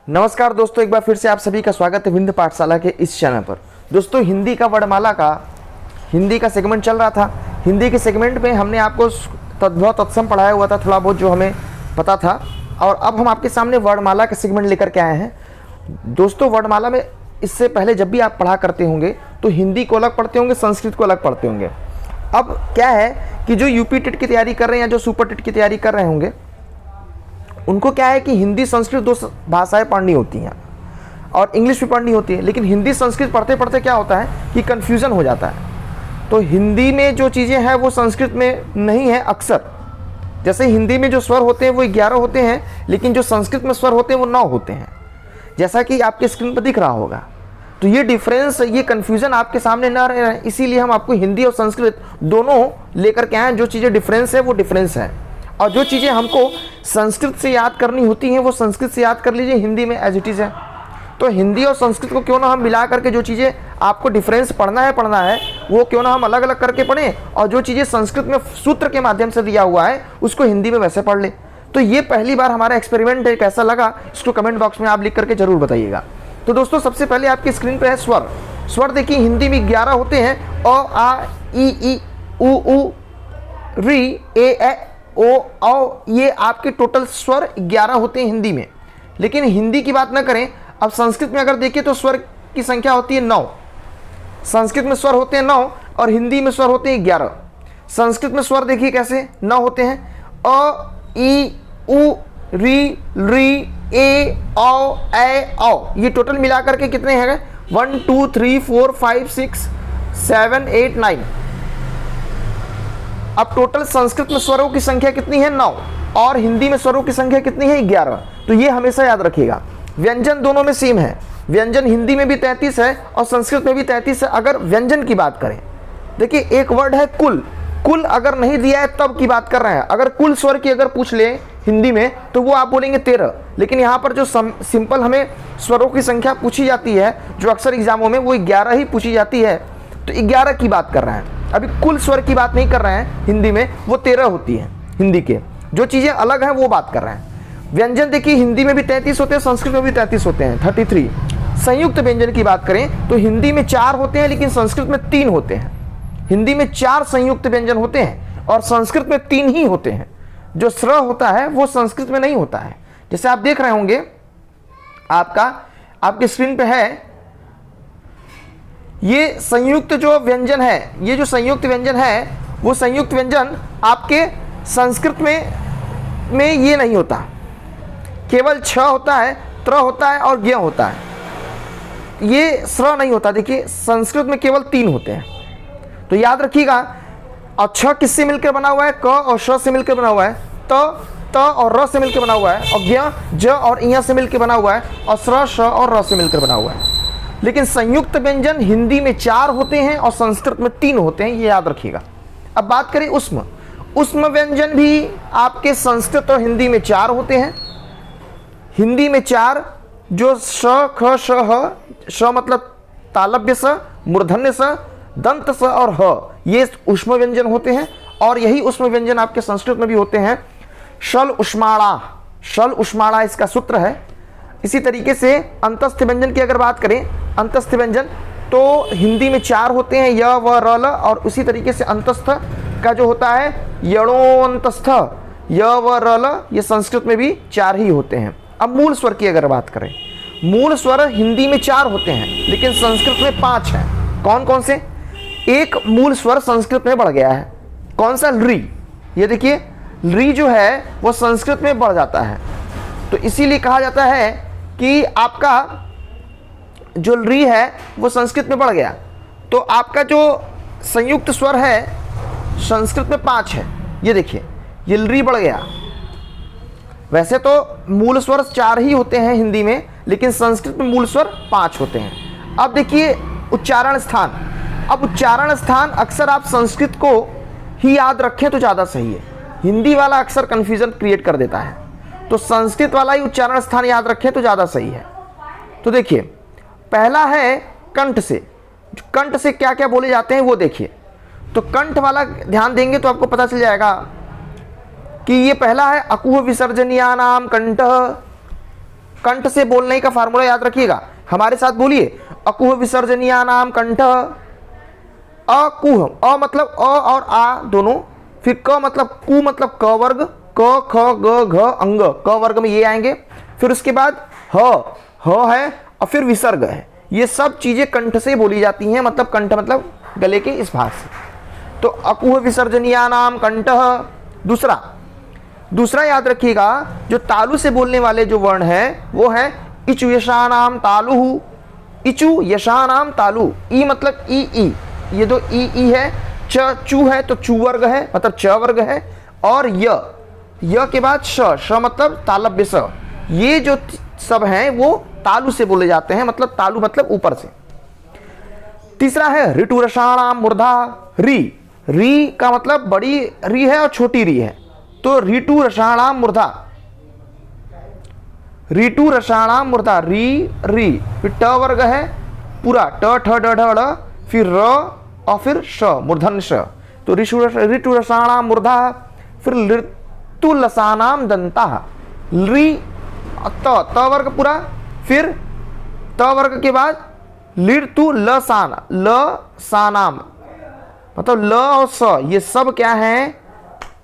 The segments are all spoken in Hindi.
नमस्कार दोस्तों, एक बार फिर से आप सभी का स्वागत है विंध्य पाठशाला के इस चैनल पर। दोस्तों, हिंदी का वर्णमाला का हिंदी का सेगमेंट चल रहा था। हिंदी के सेगमेंट में हमने आपको तद्भव तत्सम पढ़ाया हुआ था, थोड़ा बहुत जो हमें पता था। और अब हम आपके सामने वर्णमाला का सेगमेंट लेकर के आए हैं। दोस्तों, वर्णमाला में इससे पहले जब भी आप पढ़ा करते होंगे तो हिंदी को अलग पढ़ते होंगे, संस्कृत को अलग पढ़ते होंगे। अब क्या है कि जो यूपी टेट की तैयारी कर रहे हैं या जो सुपर टेट की तैयारी कर रहे होंगे, उनको क्या है कि हिंदी संस्कृत दो भाषाएं पढ़नी होती हैं और इंग्लिश भी पढ़नी होती है। लेकिन हिंदी संस्कृत पढ़ते पढ़ते क्या होता है कि कन्फ्यूज़न हो जाता है। तो हिंदी में जो चीज़ें हैं वो संस्कृत में नहीं है अक्सर। जैसे हिंदी में जो स्वर होते हैं वो 11 होते हैं, लेकिन जो संस्कृत में स्वर होते हैं वो 9 होते हैं, जैसा कि आपके स्क्रीन पर दिख रहा होगा। तो ये डिफरेंस, ये कन्फ्यूज़न आपके सामने ना रहे, इसीलिए हम आपको हिंदी और संस्कृत दोनों लेकर के आए। जो चीज़ें डिफरेंस है वो डिफरेंस है, और जो चीज़ें हमको संस्कृत से याद करनी होती हैं वो संस्कृत से याद कर लीजिए, हिंदी में एज इट इज़ है। तो हिंदी और संस्कृत को क्यों ना हम मिला करके जो चीज़ें आपको डिफरेंस पढ़ना है वो क्यों ना हम अलग अलग करके पढ़ें, और जो चीज़ें संस्कृत में सूत्र के माध्यम से दिया हुआ है उसको हिंदी में वैसे पढ़ ले। तो ये पहली बार हमारा एक्सपेरिमेंट है, कैसा लगा इसको कमेंट बॉक्स में आप लिख करके जरूर बताइएगा। तो दोस्तों, सबसे पहले आपकी स्क्रीन पर है स्वर। स्वर देखिए, हिंदी में 11 होते हैं, अ आ ई उ री ए ओ औ, ये आपके टोटल स्वर 11 होते हैं हिंदी में। लेकिन हिंदी की बात ना करें, अब संस्कृत में अगर देखिए तो स्वर की संख्या होती है 9। संस्कृत में स्वर होते हैं 9 और हिंदी में स्वर होते हैं 11। संस्कृत में स्वर देखिए कैसे 9 होते हैं, अ ई उ री ए औ ए औ। ये टोटल मिलाकर के कितने हैं? 1 2 3 4 5 6 7 8 9। अब टोटल संस्कृत में स्वरों की संख्या कितनी है? 9, और हिंदी में स्वरों की संख्या कितनी है? 11। तो ये हमेशा याद रखिएगा। व्यंजन दोनों में सेम है। व्यंजन हिंदी में भी 33 है और संस्कृत में भी 33 है। अगर व्यंजन की बात करें, देखिए एक वर्ड है कुल। कुल अगर नहीं दिया है तब की बात कर रहे हैं। अगर कुल स्वर की अगर पूछ ले हिंदी में तो वो आप बोलेंगे 13। लेकिन यहाँ पर जो सिंपल हमें स्वरों की संख्या पूछी जाती है, जो अक्सर एग्जामों में, वो 11 ही पूछी जाती है। तो 11 की बात कर रहे हैं, अभी कुल स्वर की बात नहीं कर रहे हैं। हिंदी में वो 13 होती है। हिंदी के जो चीज़ें अलग हैं वो बात कर रहे हैं। व्यंजन देखिए, हिंदी में भी 33 होते हैं, संस्कृत में भी 33 होते हैं, 33। संयुक्त व्यंजन की बात करें तो हिंदी में 4 होते हैं, लेकिन संस्कृत में 3 होते हैं। हिंदी में 4 संयुक्त व्यंजन होते हैं और संस्कृत में 3 ही होते हैं। जो स्र होता है वो संस्कृत में नहीं होता है। जैसे आप देख रहे होंगे, आपके स्क्रीन पे है ये संयुक्त जो व्यंजन है। ये जो संयुक्त व्यंजन है वो संयुक्त व्यंजन आपके संस्कृत में ये नहीं होता। केवल छ होता है, त्र होता है और ज्ञ होता है। ये स्र नहीं होता। देखिए, संस्कृत में केवल 3 होते हैं। तो याद रखिएगा। और छ किससे मिलकर बना हुआ है? क और श से मिलकर बना हुआ है। त और र से मिलकर बना हुआ है। और ज्ञ ज और इया से मिलकर बना हुआ है। और स्र श और र से मिलकर बना हुआ है। लेकिन संयुक्त व्यंजन हिंदी में 4 होते हैं और संस्कृत में 3 होते हैं, ये याद रखिएगा। अब बात करें उष्म। उष्म व्यंजन भी आपके संस्कृत और हिंदी में 4 होते हैं। हिंदी में 4, जो श ख श ह, श मतलब तालव्य स, मूर्धन्य स, दंत स और ह, ये उष्म व्यंजन होते हैं। और यही उष्म व्यंजन आपके संस्कृत में भी होते हैं। शल उष्माणा, शल उष्माणा इसका सूत्र है। इसी तरीके से अंतस्थ व्यंजन की अगर बात करें, अंतस्थ व्यंजन तो हिंदी में 4 होते हैं, य व र ल। और उसी तरीके से अंतस्थ का जो होता है यणोअंतस्थ, य व र ल, ये संस्कृत में भी 4 ही होते हैं। अब मूल स्वर की अगर बात करें, मूल स्वर हिंदी में 4 होते हैं, लेकिन संस्कृत में 5 हैं। कौन कौन से? एक मूल स्वर संस्कृत में बढ़ गया है। कौन सा? री। ये देखिए, री जो है वो संस्कृत में बढ़ जाता है। तो इसीलिए कहा जाता है कि आपका जो री है वो संस्कृत में बढ़ गया। तो आपका जो संयुक्त स्वर है संस्कृत में 5 है। ये देखिए, ये री बढ़ गया। वैसे तो मूल स्वर 4 ही होते हैं हिंदी में, लेकिन संस्कृत में मूल स्वर 5 होते हैं। अब देखिए उच्चारण स्थान। अब उच्चारण स्थान अक्सर आप संस्कृत को ही याद रखें तो ज़्यादा सही है। हिंदी वाला अक्सर कन्फ्यूजन क्रिएट कर देता है, तो संस्कृत वाला ही उच्चारण स्थान याद रखें तो ज़्यादा सही है। तो देखिए, पहला है कंठ से। कंठ से क्या क्या बोले जाते हैं वो देखिए। तो कंठ वाला ध्यान देंगे तो आपको पता चल जाएगा कि ये पहला है अकुह विसर्जनीयानाम कंठ, कंठ से बोलने का फार्मूला याद रखिएगा, हमारे साथ बोलिए, अकुह विसर्जनीया नाम कंठ, अकुह, अ मतलब अ और आ दोनों, फिर क मतलब कु मतलब क वर्ग, क ख ग घ अंग, क वर्ग में ये आएंगे, फिर उसके बाद ह है और फिर विसर्ग है। ये सब चीजें कंठ से बोली जाती हैं, मतलब कंठ मतलब गले के इस भाग से। तो अकुह विसर्जनीया नाम कंठ। दूसरा याद रखिएगा, जो तालु से बोलने वाले जो वर्ण है वो है इचु यशानाम तालु, इचु यशानाम तालु, ई मतलब ई, ये दो ई है, च चू है तो चू वर्ग है मतलब च वर्ग है, और य के बाद श मतलब तालव्य स, ये जो सब हैं वो तालु से बोले जाते हैं, मतलब तालु मतलब ऊपर से। तीसरा है ऋतु रसाणाम मूर्धा, री का मतलब बड़ी री है और छोटी री है, तो ऋतु रसाणाम मूर्धा, ऋतु रसाणाम मूर्धा, री फिर ट वर्ग है पूरा, ट ठ ड ढ ड़, फिर र और फिर श मूर्धन श, तो ऋतु रसाणाम मूर्धा। फिर ऋतु लसानाम दंता, री त वर्ग पूरा, फिर त वर्ग के बाद ऋतु लसानाम, मतलब ल और स ये सब क्या है,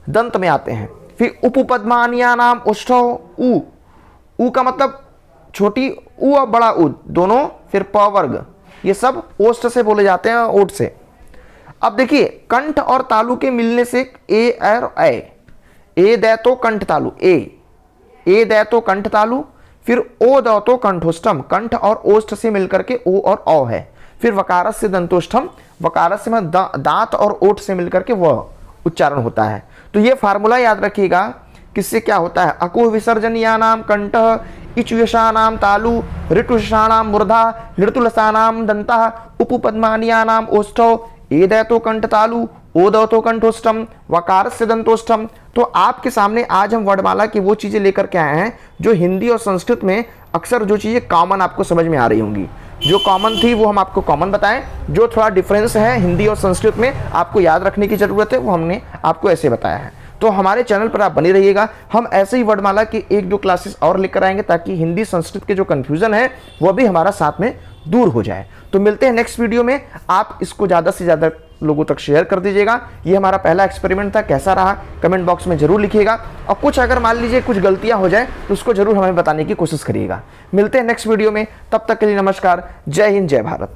दंत में आते हैं। फिर उपपद्मानिया नाम उष्ठो, उ का मतलब छोटी उ और बड़ा उ दोनों, फिर प वर्ग, ये सब ओष्ठ से बोले जाते हैं, ओठ से। अब देखिए कंठ और तालु के मिलने से ए और ए दै तो कंठ तालु, ए दै तो कंठ तालु, फिर ओ द तो कंठोष्ठम, कंठ और ओष्ठ से मिलकर के ओ और औ है, फिर वकारस से दंतोष्ठम, वकारस से दांत और ओठ से मिलकर के वह उच्चारण होता है। तो ये फार्मूला याद रखिएगा, किससे क्या होता है, अकुह विसर्जनीया नाम कंठ, इचुयशानाम तालु, ऋतुषाणाम मूर्धा, ऋतुलसानाम दंता, उपपद्मानिया नाम ओष्ठो, ए दै तो कंठ तालु, ओ द तो कंठोष्ठम, वकारस से दंतोष्ठम। तो आपके सामने आज हम वर्णमाला की वो चीजें लेकर के आए हैं जो हिंदी और संस्कृत में अक्सर जो चीजें कॉमन आपको समझ में आ रही होंगी, जो कॉमन थी वो हम आपको कॉमन बताएं, जो थोड़ा डिफरेंस है हिंदी और संस्कृत में आपको याद रखने की जरूरत है वो हमने आपको ऐसे बताया है। तो हमारे चैनल पर आप बने रहिएगा, हम ऐसे ही वर्णमाला की 1-2 क्लासेस और लेकर आएंगे ताकि हिंदी संस्कृत के जो कंफ्यूजन है वो भी हमारा साथ में दूर हो जाए। तो मिलते हैं नेक्स्ट वीडियो में, आप इसको ज़्यादा से ज़्यादा लोगों तक शेयर कर दीजिएगा। ये हमारा पहला एक्सपेरिमेंट था, कैसा रहा कमेंट बॉक्स में जरूर लिखिएगा, और कुछ अगर मान लीजिए कुछ गलतियां हो जाए तो उसको जरूर हमें बताने की कोशिश करिएगा। मिलते हैं नेक्स्ट वीडियो में, तब तक के लिए नमस्कार, जय हिंद, जय भारत।